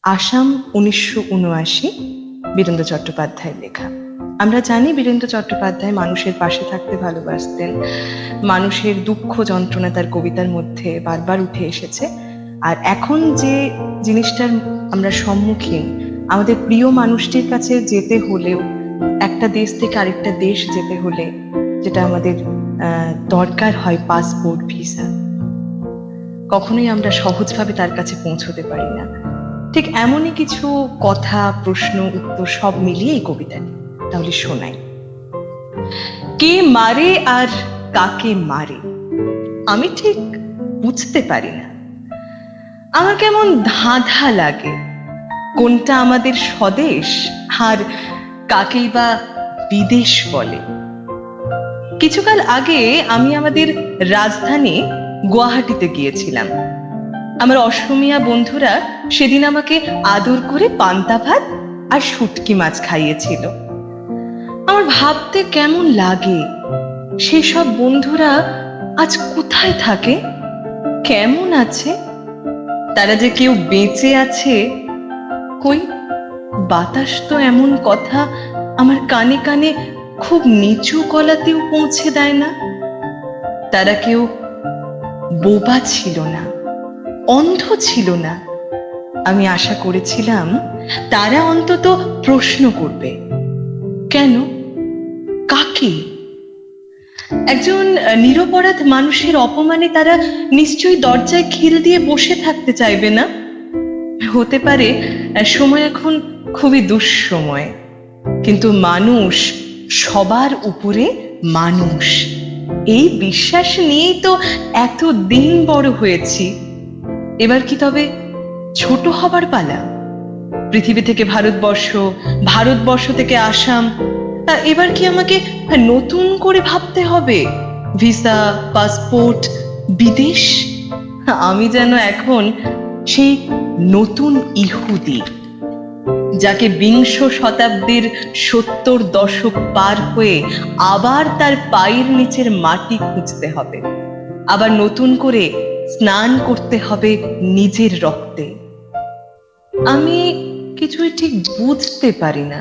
আসাম 1979, বীরেন্দ্র চট্টোপাধ্যায়ের লেখা। আমরা জানি বীরেন্দ্র চট্টোপাধ্যায় মানুষের পাশে থাকতে ভালোবাসতেন। মানুষের দুঃখ যন্ত্রণা তার কবিতার মধ্যে বারবার উঠে এসেছে। আর এখন যে জিনিসটার আমরা সম্মুখীন, আমাদের প্রিয় মানুষটির কাছে যেতে হলেও, একটা দেশ থেকে আরেকটা দেশ যেতে হলে যেটা আমাদের দরকার হয় পাসপোর্ট, ভিসা, কখনোই আমরা সহজভাবে তার কাছে পৌঁছতে পারি না। ঠিক এমনই কিছু কথা, প্রশ্ন, উত্তর সব মিলিয়ে এই কবিতাটি। তাহলে শোনাই। কে মারে আর কাকে মারে আমি ঠিক বুঝতে পারি না। আমার কেমন ধাঁধা লাগে, কোনটা আমাদের স্বদেশ আর কাকেই বা বিদেশ বলে। কিছুকাল আগে আমি আমাদের রাজধানী গুয়াহাটিতে গিয়েছিলাম। আমার অসমিয়া বন্ধুরা সেদিন আমাকে আদর করে পান্তা ভাত আর শুটকি মাছ খাইয়েছিল। আমার ভাবতে কেমন লাগে, সেই সব বন্ধুরা আজ কোথায় থাকে, কেমন আছে, তারা যে কেউ বেঁচে আছে। কই, বাতাস তো এমন কথা আমার কানে কানে খুব নিচু গলাতেও পৌঁছে দেয় না। তারা কেউ বোবা ছিল না, অন্ধ ছিল না। আমি আশা করেছিলাম তারা অন্তত প্রশ্ন করবে, কেন, কাকে? একজন নিরপরাধ মানুষের অপমানে তারা নিশ্চয়ই দরজায় খিল দিয়ে বসে থাকতে চাইবে না। হতে পারে সময় এখন খুবই দুঃসময়, কিন্তু মানুষ সবার উপরে মানুষ, এই বিশ্বাস নিয়েই তো এত দিন বড় হয়েছি। এবার কি তবে ছোট হবার পালা? পৃথিবী থেকে ভারতবর্ষ, ভারতবর্ষ থেকে আসাম, এবার কি আমাকে নতুন করে ভাবতে হবে? ভিসা, পাসপোর্ট, বিদেশ। আমি যেন এখন সেই নতুন ইহুদি, যাকে বিংশ শতাব্দীর 70 দশক পার হয়ে আবার তার পায়ের নিচের মাটি খুঁজতে হবে, আবার নতুন করে স্নান করতে হবে নিজের রক্তে। আমি কিছুই ঠিক বুঝতে পারি না।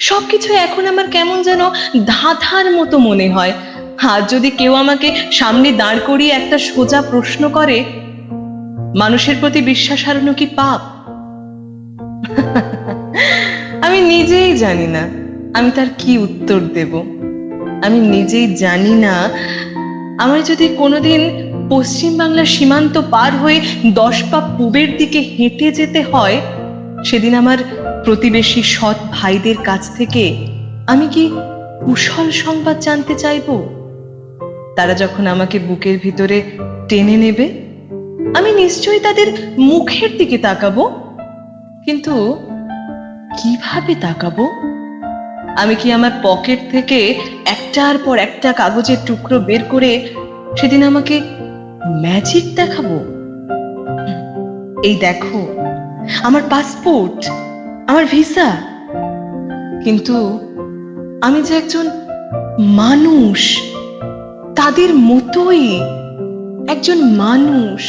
সবকিছু এখন আমার কেমন যেন ধাঁধার মতো মনে হয়। আর যদি কেউ আমাকে সামনে দাঁড় করিয়ে একটা সোজা প্রশ্ন করে, মানুষের প্রতি বিশ্বাস হারানো কি পাপ? আমি নিজেই জানি না আমি তার কি উত্তর দেব। আমি নিজেই জানি না আমার যদি কোনোদিন পশ্চিম বাংলার সীমান্ত পার হয়ে 10 পা পূবের দিকে হেঁটে যেতে হয়, সেদিন আমার প্রতিবেশী সৎ ভাইদের কাছ থেকে আমি কি কুশল সংবাদ জানতে চাইব? তারা যখন আমাকে বুকের ভিতরে টেনে নেবে, আমি নিশ্চয়ই তাদের মুখের দিকে তাকাবো, কিন্তু কিভাবে তাকাবো? আমি কি আমার পকেট থেকে একটার পর একটা কাগজের টুকরো বের করে সেদিন আমাকে ম্যাজিক দেখাবো? এই দেখো, আমার পাসপোর্ট, আমার ভিসা, কিন্তু আমি যে একজন মানুষ, তাদের মতোই একজন মানুষ।